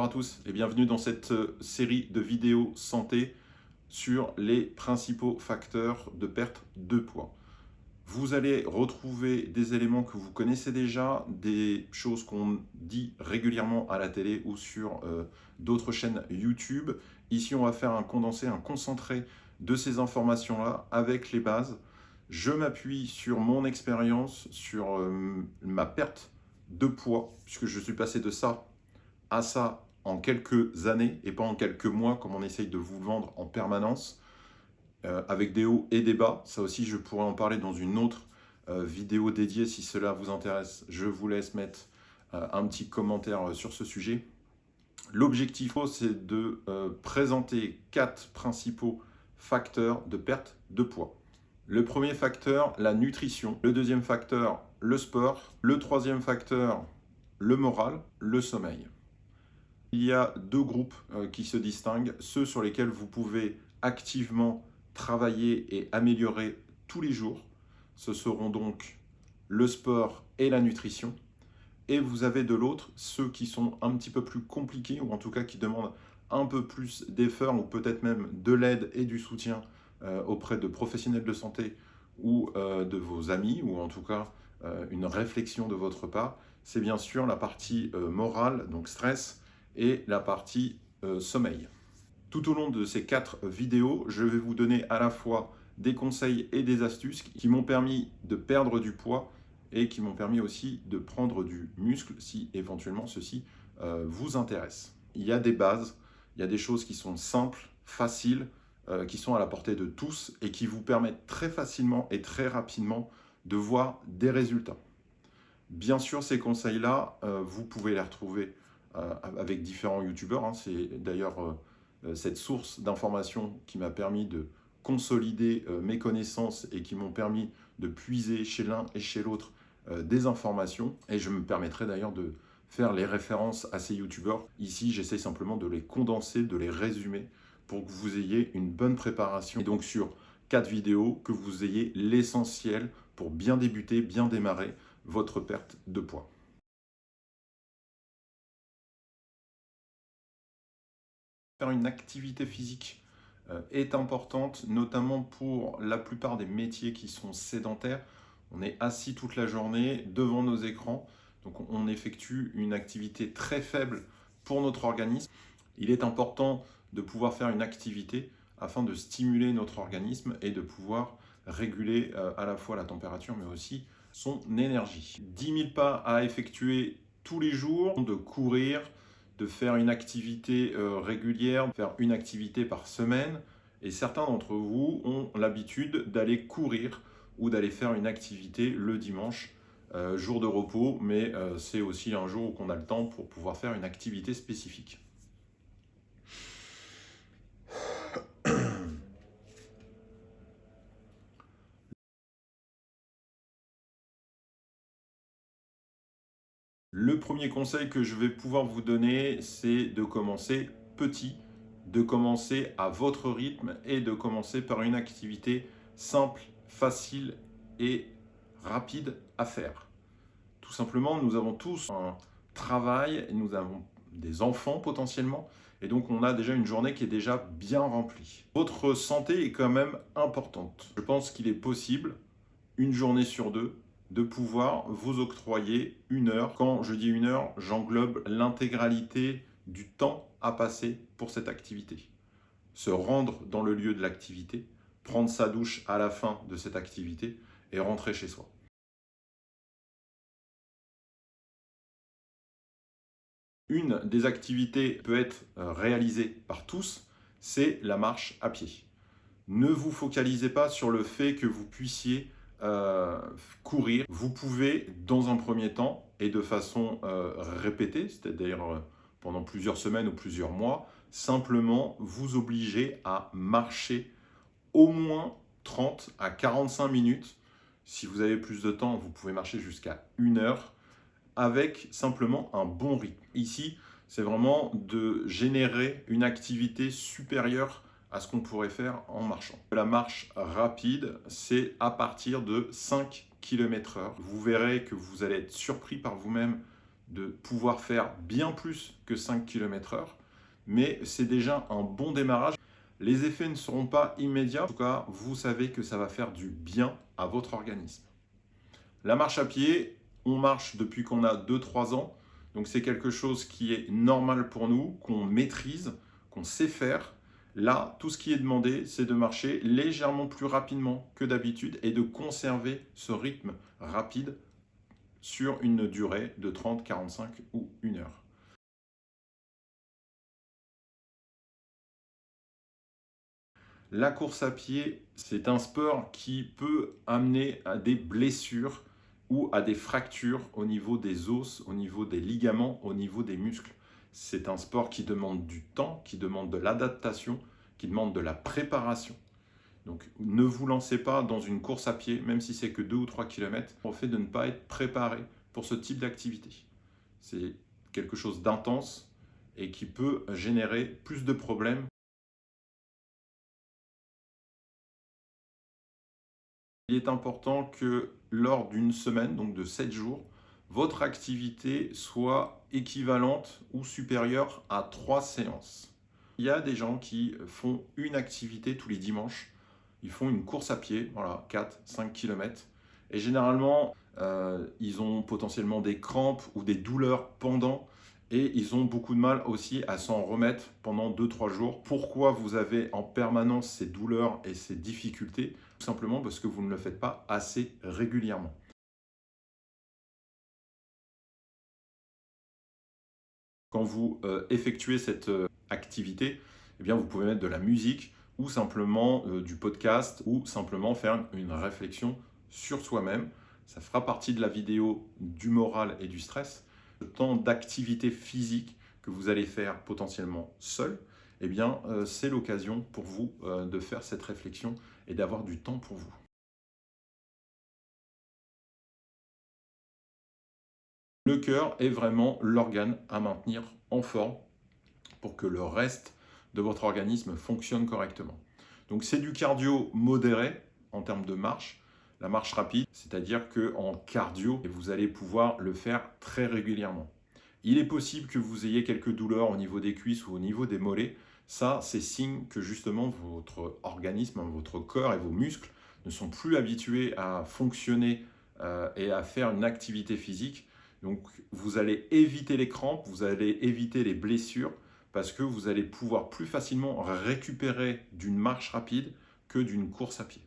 Bonjour à tous et bienvenue dans cette série de vidéos santé sur les principaux facteurs de perte de poids. Vous allez retrouver des éléments que vous connaissez déjà, des choses qu'on dit régulièrement à la télé ou sur d'autres chaînes YouTube. Ici, on va faire un condensé, un concentré de ces informations-là avec les bases. Je m'appuie sur mon expérience, sur ma perte de poids, puisque je suis passé de ça à ça en quelques années et pas en quelques mois comme on essaye de vous le vendre en permanence, avec des hauts et des bas. Ça aussi, je pourrais en parler dans une autre vidéo dédiée si cela vous intéresse. Je vous laisse mettre un petit commentaire sur ce sujet. L'objectif, c'est de présenter 4 principaux facteurs de perte de poids. Le premier facteur, la nutrition. Le deuxième facteur, le sport. Le troisième facteur, le moral, le sommeil. Il y a deux groupes qui se distinguent, ceux sur lesquels vous pouvez activement travailler et améliorer tous les jours. Ce seront donc le sport et la nutrition. Et vous avez de l'autre ceux qui sont un petit peu plus compliqués, ou en tout cas qui demandent un peu plus d'efforts, ou peut-être même de l'aide et du soutien auprès de professionnels de santé ou de vos amis, ou en tout cas une réflexion de votre part. C'est bien sûr la partie morale, donc stress, et la partie sommeil. Tout au long de ces 4 vidéos, je vais vous donner à la fois des conseils et des astuces qui m'ont permis de perdre du poids et qui m'ont permis aussi de prendre du muscle si éventuellement ceci vous intéresse. Il y a des bases, il y a des choses qui sont simples, faciles, qui sont à la portée de tous et qui vous permettent très facilement et très rapidement de voir des résultats. Bien sûr, ces conseils-là, vous pouvez les retrouver avec différents youtubeurs. C'est d'ailleurs cette source d'information qui m'a permis de consolider mes connaissances et qui m'ont permis de puiser chez l'un et chez l'autre des informations. Et je me permettrai d'ailleurs de faire les références à ces youtubeurs. Ici, j'essaie simplement de les condenser, de les résumer pour que vous ayez une bonne préparation. Et donc sur 4 vidéos, que vous ayez l'essentiel pour bien débuter, bien démarrer votre perte de poids. Faire une activité physique est importante, notamment pour la plupart des métiers qui sont sédentaires. On est assis toute la journée devant nos écrans, donc on effectue une activité très faible pour notre organisme. Il est important de pouvoir faire une activité afin de stimuler notre organisme et de pouvoir réguler à la fois la température mais aussi son énergie. 10 000 pas à effectuer tous les jours, de courir, de faire une activité régulière, faire une activité par semaine. Et certains d'entre vous ont l'habitude d'aller courir ou d'aller faire une activité le dimanche, jour de repos, mais c'est aussi un jour où on a le temps pour pouvoir faire une activité spécifique. Le premier conseil que je vais pouvoir vous donner, c'est de commencer petit, de commencer à votre rythme et de commencer par une activité simple, facile et rapide à faire. Tout simplement, nous avons tous un travail, nous avons des enfants potentiellement, et donc on a déjà une journée qui est déjà bien remplie. Votre santé est quand même importante. Je pense qu'il est possible, une journée sur 2, de pouvoir vous octroyer 1 heure. Quand je dis 1 heure, j'englobe l'intégralité du temps à passer pour cette activité. Se rendre dans le lieu de l'activité, prendre sa douche à la fin de cette activité et rentrer chez soi. Une des activités qui peut être réalisée par tous, c'est la marche à pied. Ne vous focalisez pas sur le fait que vous puissiez courir. Vous pouvez, dans un premier temps, et de façon répétée, c'est-à-dire pendant plusieurs semaines ou plusieurs mois, simplement vous obliger à marcher au moins 30 à 45 minutes. Si vous avez plus de temps, vous pouvez marcher jusqu'à 1 heure avec simplement un bon rythme. Ici, c'est vraiment de générer une activité supérieure à ce qu'on pourrait faire en marchant. La marche rapide, c'est à partir de 5 km/h. Vous verrez que vous allez être surpris par vous-même de pouvoir faire bien plus que 5 km/h, mais c'est déjà un bon démarrage. Les effets ne seront pas immédiats, en tout cas, vous savez que ça va faire du bien à votre organisme. La marche à pied, on marche depuis qu'on a 2-3 ans, donc c'est quelque chose qui est normal pour nous, qu'on maîtrise, qu'on sait faire. Là, tout ce qui est demandé, c'est de marcher légèrement plus rapidement que d'habitude et de conserver ce rythme rapide sur une durée de 30, 45 ou 1 heure. La course à pied, c'est un sport qui peut amener à des blessures ou à des fractures au niveau des os, au niveau des ligaments, au niveau des muscles. C'est un sport qui demande du temps, qui demande de l'adaptation, qui demande de la préparation. Donc ne vous lancez pas dans une course à pied, même si c'est que 2 ou 3 km, au fait de ne pas être préparé pour ce type d'activité. C'est quelque chose d'intense et qui peut générer plus de problèmes. Il est important que lors d'une semaine, donc de 7 jours, votre activité soit équivalente ou supérieure à 3 séances. Il y a des gens qui font une activité tous les dimanches. Ils font une course à pied, voilà, 4-5 km. Et généralement, ils ont potentiellement des crampes ou des douleurs pendant. Et ils ont beaucoup de mal aussi à s'en remettre pendant 2-3 jours. Pourquoi vous avez en permanence ces douleurs et ces difficultés? Tout simplement parce que vous ne le faites pas assez régulièrement. Quand vous effectuez cette activité, eh bien, vous pouvez mettre de la musique ou simplement du podcast ou simplement faire une réflexion sur soi-même. Ça fera partie de la vidéo du moral et du stress. Le temps d'activité physique que vous allez faire potentiellement seul, eh bien, c'est l'occasion pour vous de faire cette réflexion et d'avoir du temps pour vous. Le cœur est vraiment l'organe à maintenir en forme pour que le reste de votre organisme fonctionne correctement. Donc c'est du cardio modéré en termes de marche. La marche rapide, c'est-à-dire qu'en cardio, vous allez pouvoir le faire très régulièrement. Il est possible que vous ayez quelques douleurs au niveau des cuisses ou au niveau des mollets. Ça, c'est signe que justement votre organisme, votre corps et vos muscles ne sont plus habitués à fonctionner et à faire une activité physique. Donc vous allez éviter les crampes, vous allez éviter les blessures parce que vous allez pouvoir plus facilement récupérer d'une marche rapide que d'une course à pied.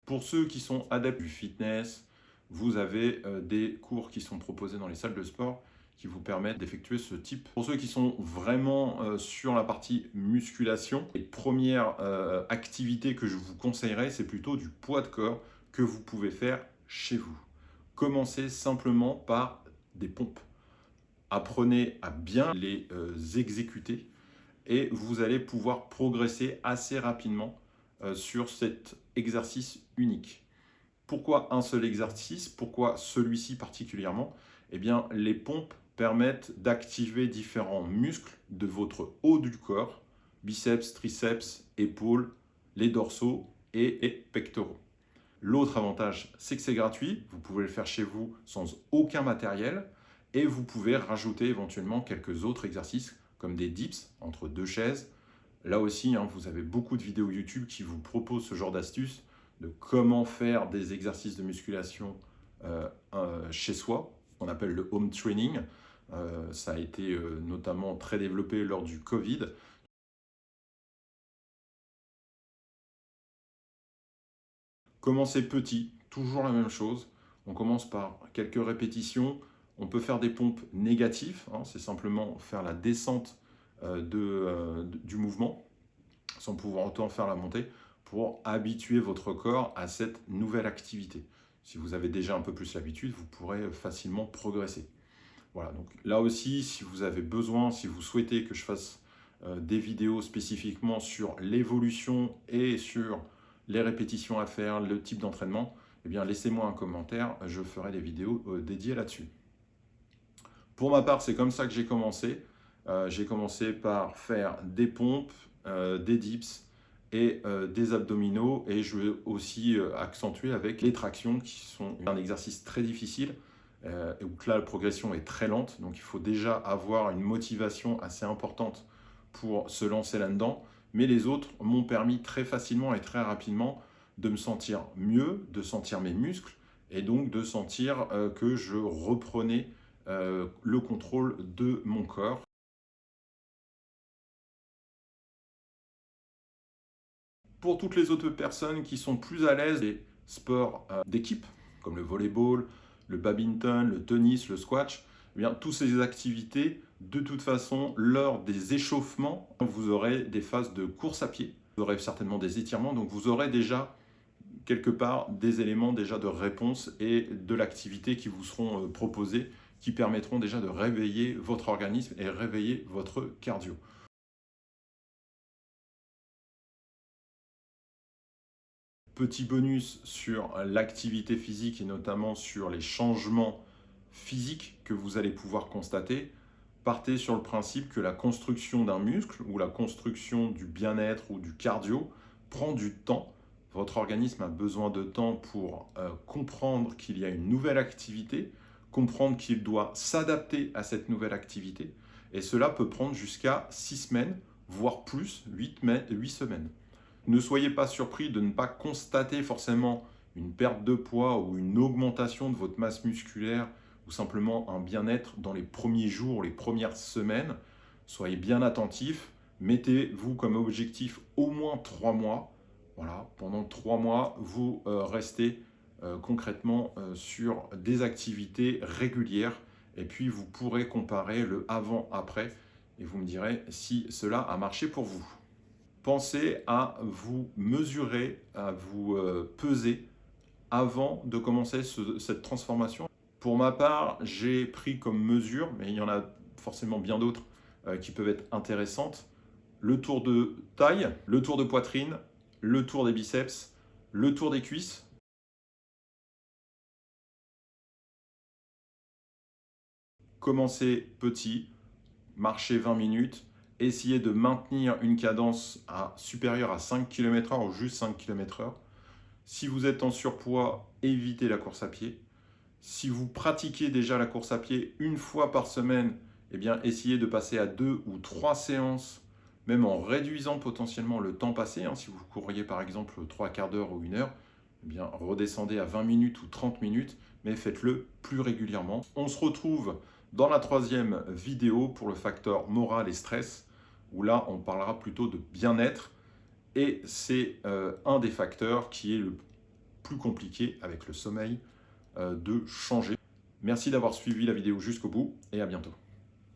Pour ceux qui sont adeptes du fitness, vous avez des cours qui sont proposés dans les salles de sport qui vous permettent d'effectuer ce type. Pour ceux qui sont vraiment sur la partie musculation, les premières activités que je vous conseillerais, c'est plutôt du poids de corps que vous pouvez faire chez vous. Commencez simplement par des pompes. Apprenez à bien les exécuter et vous allez pouvoir progresser assez rapidement sur cet exercice unique. Pourquoi un seul exercice? Pourquoi celui-ci particulièrement? Eh bien, les pompes permettent d'activer différents muscles de votre haut du corps, biceps, triceps, épaules, les dorsaux et pectoraux. L'autre avantage, c'est que c'est gratuit, vous pouvez le faire chez vous sans aucun matériel et vous pouvez rajouter éventuellement quelques autres exercices comme des dips entre deux chaises. Là aussi, vous avez beaucoup de vidéos YouTube qui vous proposent ce genre d'astuces de comment faire des exercices de musculation chez soi, qu'on appelle le home training. Ça a été notamment très développé lors du Covid. Commencez petit, toujours la même chose. On commence par quelques répétitions. On peut faire des pompes négatives, c'est simplement faire la descente du mouvement, sans pouvoir autant faire la montée, pour habituer votre corps à cette nouvelle activité. Si vous avez déjà un peu plus l'habitude, vous pourrez facilement progresser. Voilà, donc là aussi, si vous avez besoin, si vous souhaitez que je fasse des vidéos spécifiquement sur l'évolution et sur les répétitions à faire, le type d'entraînement, eh bien laissez-moi un commentaire, je ferai des vidéos dédiées là-dessus. Pour ma part, c'est comme ça que j'ai commencé. J'ai commencé par faire des pompes, des dips et des abdominaux, et je vais aussi accentuer avec les tractions qui sont un exercice très difficile où là la progression est très lente, donc il faut déjà avoir une motivation assez importante pour se lancer là-dedans, mais les autres m'ont permis très facilement et très rapidement de me sentir mieux, de sentir mes muscles et donc de sentir que je reprenais le contrôle de mon corps. Pour toutes les autres personnes qui sont plus à l'aise des sports d'équipe, comme le volleyball, le badminton, le tennis, le squash, eh bien, toutes ces activités, de toute façon, lors des échauffements, vous aurez des phases de course à pied, vous aurez certainement des étirements, donc vous aurez déjà quelque part des éléments déjà de réponse et de l'activité qui vous seront proposés, qui permettront déjà de réveiller votre organisme et réveiller votre cardio. Petit bonus sur l'activité physique et notamment sur les changements physiques que vous allez pouvoir constater. Partez sur le principe que la construction d'un muscle ou la construction du bien-être ou du cardio prend du temps. Votre organisme a besoin de temps pour comprendre qu'il y a une nouvelle activité, comprendre qu'il doit s'adapter à cette nouvelle activité. Et cela peut prendre jusqu'à 6 semaines, voire plus, 8 semaines. Ne soyez pas surpris de ne pas constater forcément une perte de poids ou une augmentation de votre masse musculaire ou simplement un bien-être dans les premiers jours, les premières semaines. Soyez bien attentifs. Mettez-vous comme objectif au moins 3 mois. Voilà, pendant 3 mois, vous restez concrètement sur des activités régulières et puis vous pourrez comparer le avant-après et vous me direz si cela a marché pour vous. Pensez à vous mesurer, à vous peser avant de commencer cette transformation. Pour ma part, j'ai pris comme mesure, mais il y en a forcément bien d'autres qui peuvent être intéressantes, le tour de taille, le tour de poitrine, le tour des biceps, le tour des cuisses. Commencez petit, marchez 20 minutes, essayez de maintenir une cadence supérieure à 5 km/h ou juste 5 km/h. Si vous êtes en surpoids, évitez la course à pied. Si vous pratiquez déjà la course à pied une fois par semaine, eh bien, essayez de passer à 2 ou 3 séances, même en réduisant potentiellement le temps passé. Si vous courriez par exemple 3 quarts d'heure ou 1 heure, eh bien, redescendez à 20 minutes ou 30 minutes, mais faites-le plus régulièrement. On se retrouve dans la 3e vidéo pour le facteur moral et stress, où là, on parlera plutôt de bien-être. Et c'est un des facteurs qui est le plus compliqué avec le sommeil de changer. Merci d'avoir suivi la vidéo jusqu'au bout et à bientôt.